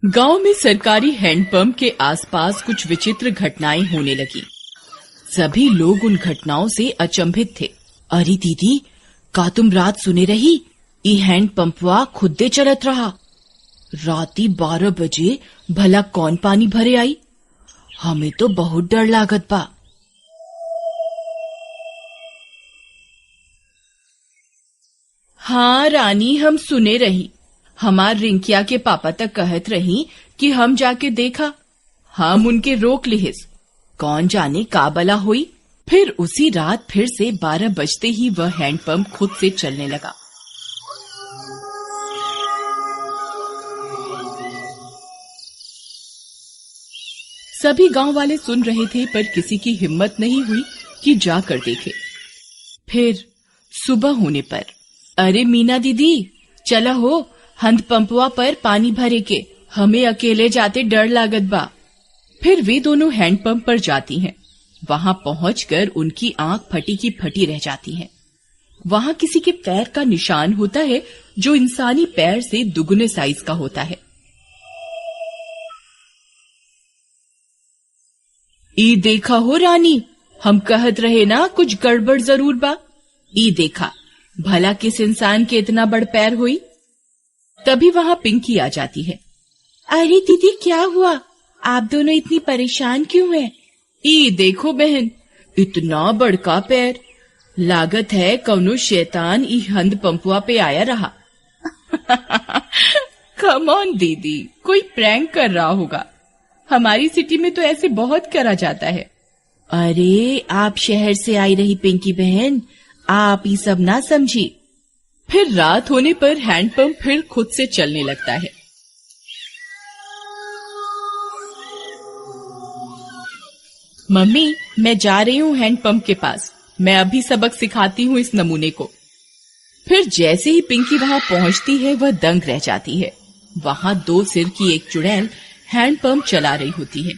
गांव में सरकारी हैंडपंप के आसपास कुछ विचित्र घटनाएं होने लगी। सभी लोग उन घटनाओं से अचंभित थे। अरे दीदी, का तुम रात सुने रही? ई हैंडपंपवा खुदे चलत रहा। राती 12 बजे भला कौन पानी भरे आई? हमें तो बहुत डर लागत बा। हाँ रानी, हम सुने रही। हमार रिंकिया के पापा तक कहत रही कि हम जाके देखा। हम उनके रोक लिहिस। कौन जाने का बला हुई। फिर उसी रात फिर से 12 बजते ही वह हैंडपंप खुद से चलने लगा। सभी गांव वाले सुन रहे थे, पर किसी की हिम्मत नहीं हुई कि जाकर देखे। फिर सुबह होने पर, अरे मीना दीदी, चला हो हैंडपंपवा पर पानी भरे के, हमें अकेले जाते डर लागत बा। फिर वे दोनों हैंडपंप पर जाती हैं। वहां पहुंचकर उनकी आंख फटी की फटी रह जाती है। वहां किसी के पैर का निशान होता है जो इंसानी पैर से दुगने साइज का होता है। ई देखा हो रानी, हम कहत रहे ना कुछ गड़बड़ जरूर बा। ई देखा, भला किस इंसान के इतना बड़ पैर हुई। तभी वहां पिंकी आ जाती है। अरे दीदी, क्या हुआ? आप दोनों इतनी परेशान क्यों हैं? ई देखो बहन, इतना बड़का पैर। लागत है कौनो शैतान ई हैंडपंपवा पे आया रहा। कम ऑन दीदी, कोई प्रैंक कर रहा होगा। हमारी सिटी में तो ऐसे बहुत करा जाता है। अरे आप शहर से आई रही पिंकी बहन, आप ये सब ना समझी। फिर रात होने पर हैंडपंप फिर खुद से चलने लगता है। मम्मी, मैं जा रही हूँ हैंडपंप के पास। मैं अभी सबक सिखाती हूँ इस नमूने को। फिर जैसे ही पिंकी वहां पहुंचती है, वह दंग रह जाती है। वहां 2 सिर की एक चुड़ैल हैंडपंप चला रही होती है।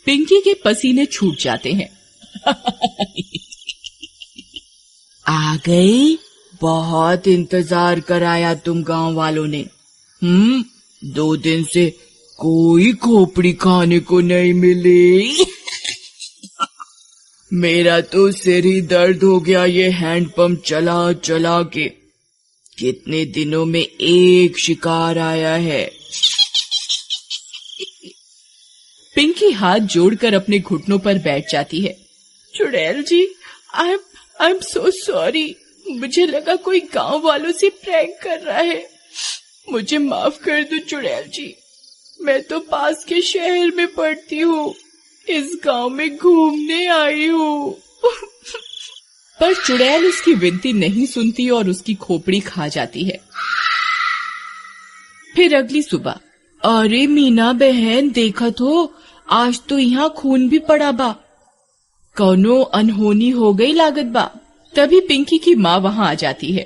पिंकी के पसीने छूट जाते हैं। आ गई? बहुत इंतजार कराया तुम गांव वालों ने। 2 दिन से कोई खोपड़ी खाने को नहीं मिली। मेरा तो सिर ही दर्द हो गया ये हैंडपंप चला चला के। कितने दिनों में एक शिकार आया है। पिंकी हाथ जोड़कर अपने घुटनों पर बैठ जाती है। चुड़ैल जी, आई एम सो सॉरी। मुझे लगा कोई गांव वालों से प्रैंक कर रहा है। मुझे माफ कर दो चुड़ैल जी। मैं तो पास के शहर में पढ़ती हूँ, इस गांव में घूमने आई हूँ। पर चुड़ैल उसकी विनती नहीं सुनती और उसकी खोपड़ी खा जाती है। फिर अगली सुबह, अरे मीना बहन, देखत हो आज तो यहाँ खून भी पड़ा बा। कौनो अनहोनी हो गई लागत बा। तभी पिंकी की माँ वहां आ जाती है।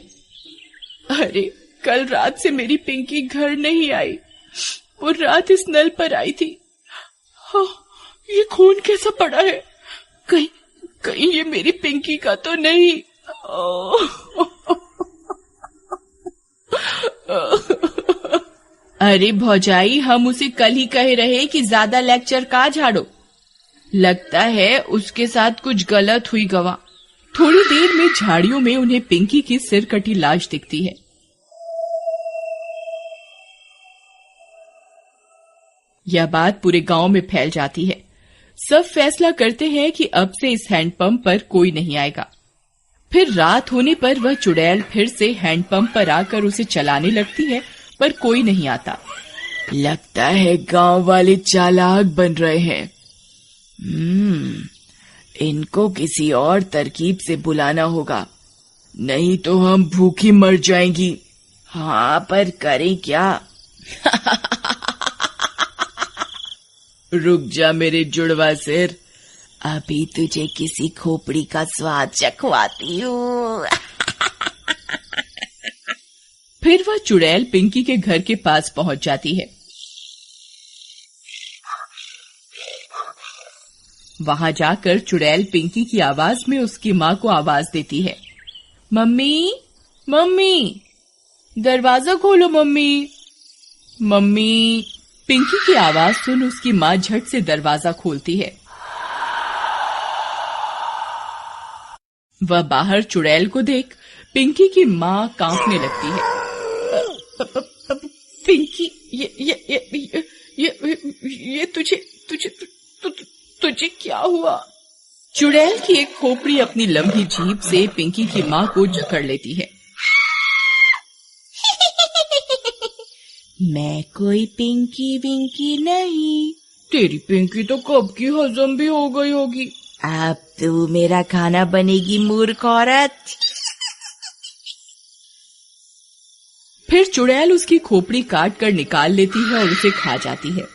अरे कल रात से मेरी पिंकी घर नहीं आई। वो रात इस नल पर आई थी। हाँ, ये खून कैसा पड़ा है? कहीं ये मेरी पिंकी का तो नहीं। अरे भौजाई, हम उसे कल ही कहे रहे कि ज्यादा लेक्चर का झाड़ो। लगता है उसके साथ कुछ गलत हुई गवा। थोड़ी देर में झाड़ियों में उन्हें पिंकी की सिर कटी लाश दिखती है। यह बात पूरे गांव में फैल जाती है। सब फैसला करते हैं कि अब से इस हैंडपंप पर कोई नहीं आएगा। फिर रात होने पर वह चुड़ैल फिर से हैंडपंप पर आकर उसे चलाने लगती है, पर कोई नहीं आता। लगता है गांव वाले चालाक बन रहे हैं। इनको किसी और तरकीब से बुलाना होगा, नहीं तो हम भूखी मर जाएंगी। हाँ, पर करें क्या? रुक जा मेरे जुड़वा सिर, अभी तुझे किसी खोपड़ी का स्वाद चखवाती हूँ। फिर वह चुड़ैल पिंकी के घर के पास पहुंच जाती है। वहां जाकर चुड़ैल पिंकी की आवाज में उसकी माँ को आवाज देती है। मम्मी, मम्मी, दरवाजा खोलो मम्मी। मम्मी। पिंकी की आवाज सुन उसकी माँ झट से दरवाजा खोलती है। वह बाहर चुड़ैल को देख पिंकी की माँ कांपने लगती है। पिंकी, ये तुझे क्या हुआ? चुड़ैल की एक खोपड़ी अपनी लंबी जीभ से पिंकी की माँ को जकड़ लेती है। मैं कोई पिंकी विंकी नहीं। तेरी पिंकी तो कब की हजम भी हो गई होगी। अब तू मेरा खाना बनेगी मूर्ख औरत। फिर चुड़ैल उसकी खोपड़ी काट कर निकाल लेती है और उसे खा जाती है।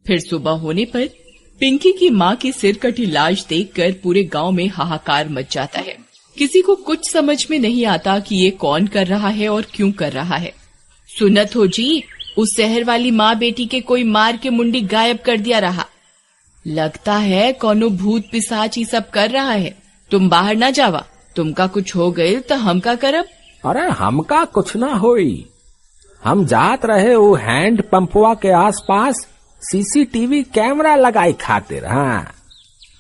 फिर सुबह होने पर पिंकी की माँ की सिर कटी लाश देखकर पूरे गांव में हाहाकार मच जाता है। किसी को कुछ समझ में नहीं आता कि ये कौन कर रहा है और क्यों कर रहा है। सुनत हो जी, उस शहर वाली माँ बेटी के कोई मार के मुंडी गायब कर दिया रहा। लगता है कोनो भूत पिशाच ही सब कर रहा है। तुम बाहर ना जावा, तुमका कुछ हो गए तो हम का करब? अरे हमका कुछ ना होई। हम जात रहे वो हैंड पंपवा के आसपास सीसीटीवी कैमरा लगाई खातिर, हाँ,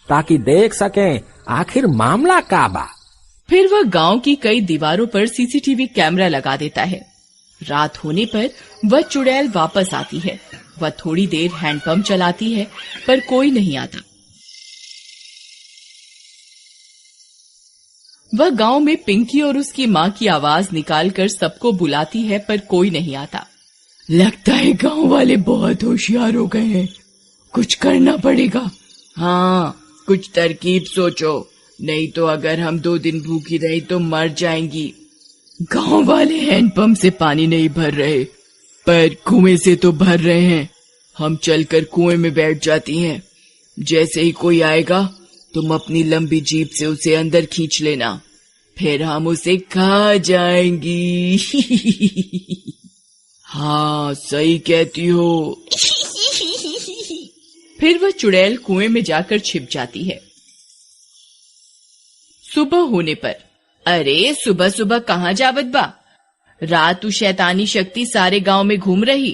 ताकि देख सकें आखिर मामला का बा। फिर वह गांव की कई दीवारों पर सीसीटीवी कैमरा लगा देता है। रात होने पर वह चुड़ैल वापस आती है। वह थोड़ी देर हैंडपंप चलाती है पर कोई नहीं आता। वह गांव में पिंकी और उसकी माँ की आवाज निकालकर सबको बुलाती है पर कोई नहीं आता। लगता है गांव वाले बहुत होशियार हो गए हैं, कुछ करना पड़ेगा। हाँ, कुछ तरकीब सोचो, नहीं तो अगर हम 2 दिन भूखी रही तो मर जाएंगी। गांव वाले हैंडपंप से पानी नहीं भर रहे पर कुएं से तो भर रहे हैं। हम चलकर कुएं में बैठ जाती हैं। जैसे ही कोई आएगा तुम अपनी लंबी जीभ से उसे अंदर खींच लेना, फिर हम उसे खा जाएंगी। हाँ, सही कहती हो। फिर वह चुड़ैल कुएं में जाकर छिप जाती है। सुबह होने पर, अरे सुबह सुबह कहाँ जावत बा? रात शैतानी शक्ति सारे गांव में घूम रही।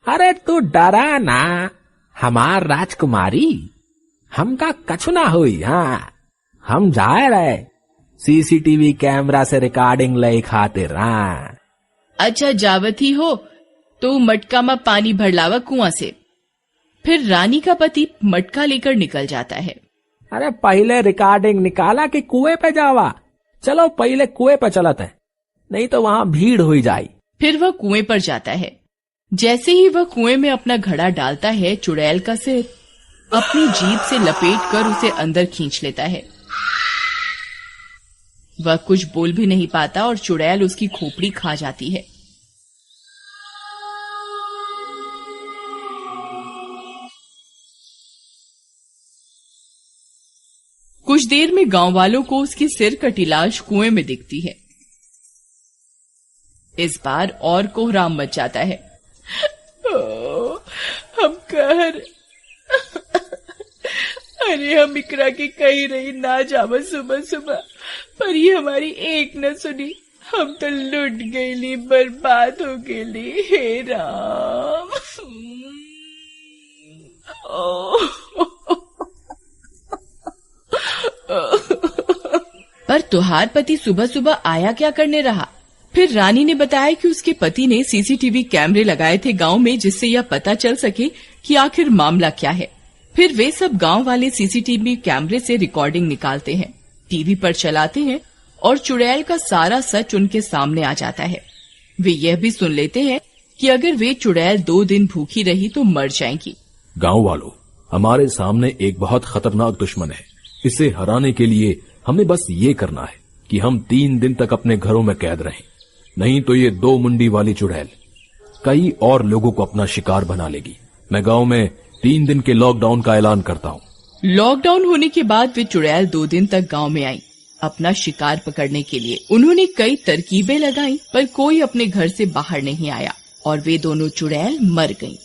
अरे तू डरा ना, हमार राजकुमारी, हमका कछु ना हुई। हाँ, हम जाए रहे सीसीटीवी कैमरा से रिकॉर्डिंग ले खातिर। हाँ, अच्छा जावत ही हो तो मटका में पानी भर लावा कुआं से। फिर रानी का पति मटका लेकर निकल जाता है। अरे पहले रिकॉर्डिंग निकाला कि कुएं पे जावा? चलो पहले कुएं पे चलत है, नहीं तो वहाँ भीड़ हुई जाए। फिर वह कुएं पर जाता है। जैसे ही वह कुएं में अपना घड़ा डालता है, चुड़ैल का सिर अपनी जीभ से लपेट कर उसे अंदर खींच लेता है। वह कुछ बोल भी नहीं पाता और चुड़ैल उसकी खोपड़ी खा जाती है। कुछ देर में गांव वालों को उसकी सिर कटी लाश कुएं में दिखती है। इस बार और कोहराम मच जाता है। हम कहर, अरे हम इकरा के कही रही ना जावा सुबह सुबह, पर ये हमारी एक न सुनी। हम तो लुट गईली, बर्बाद हो गईली। हे राम। पर तुहार पति सुबह सुबह आया क्या करने रहा? फिर रानी ने बताया कि उसके पति ने सीसीटीवी कैमरे लगाए थे गांव में, जिससे यह पता चल सके कि आखिर मामला क्या है। फिर वे सब गांव वाले सीसीटीवी कैमरे से रिकॉर्डिंग निकालते हैं, टीवी पर चलाते हैं और चुड़ैल का सारा सच उनके सामने आ जाता है। वे यह भी सुन लेते हैं कि अगर वे चुड़ैल 2 दिन भूखी रही तो मर जाएंगी। गांव वालों, हमारे सामने एक बहुत खतरनाक दुश्मन है। इसे हराने के लिए हमें बस ये करना है कि हम 3 दिन तक अपने घरों में कैद रहें, नहीं तो ये 2 मुंडी वाली चुड़ैल कई और लोगों को अपना शिकार बना लेगी। मैं गांव में 3 दिन के लॉकडाउन का ऐलान करता हूँ। लॉकडाउन होने के बाद वे चुड़ैल 2 दिन तक गांव में आई अपना शिकार पकड़ने के लिए। उन्होंने कई तरकीबें लगाई पर कोई अपने घर से बाहर नहीं आया और वे दोनों चुड़ैल मर गईं।